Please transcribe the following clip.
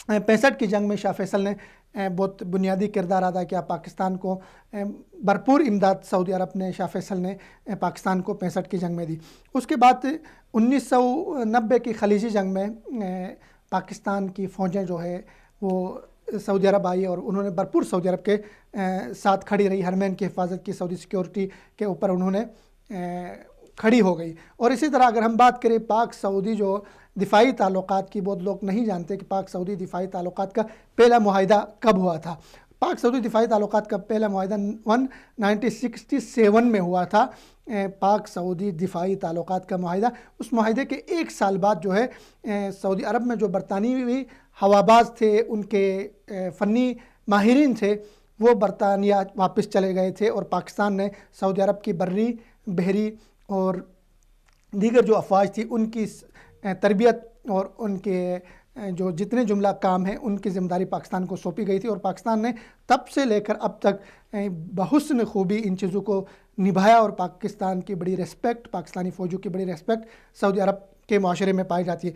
65 کی جنگ میں شاہ فیصل نے بہت بنیادی کردار ادا کیا پاکستان کو، بھرپور امداد سعودی عرب نے شاہ فیصل نے پاکستان کو 65 کی جنگ میں دی۔ اس کے بعد 1990 کی خلیجی جنگ میں پاکستان کی فوجیں جو ہے وہ سعودی عرب آئی اور انہوں نے بھرپور سعودی عرب کے ساتھ کھڑی رہی، حرمین کی حفاظت کی، سعودی سیکیورٹی کے اوپر انہوں نے کھڑی ہو گئی۔ اور اسی طرح اگر ہم بات کریں پاک سعودی جو دفاعی تعلقات کی، بہت لوگ نہیں جانتے کہ پاک سعودی دفاعی تعلقات کا پہلا معاہدہ کب ہوا تھا۔ پاک سعودی دفاعی تعلقات کا پہلا معاہدہ 1967 میں ہوا تھا، پاک سعودی دفاعی تعلقات کا معاہدہ۔ اس معاہدے کے ایک سال بعد جو ہے سعودی عرب میں جو برطانوی ہواباز تھے، ان کے فنی ماہرین تھے، وہ برطانیہ واپس چلے گئے تھے اور پاکستان نے سعودی عرب کی بری، بحری اور دیگر جو افواج تھی ان کی تربیت اور ان کے جو جتنے جملہ کام ہیں ان کی ذمہ داری پاکستان کو سونپی گئی تھی، اور پاکستان نے تب سے لے کر اب تک بحسن خوبی ان چیزوں کو نبھایا، اور پاکستان کی بڑی ریسپیکٹ، پاکستانی فوجوں کی بڑی ریسپیکٹ سعودی عرب کے معاشرے میں پائی جاتی ہے۔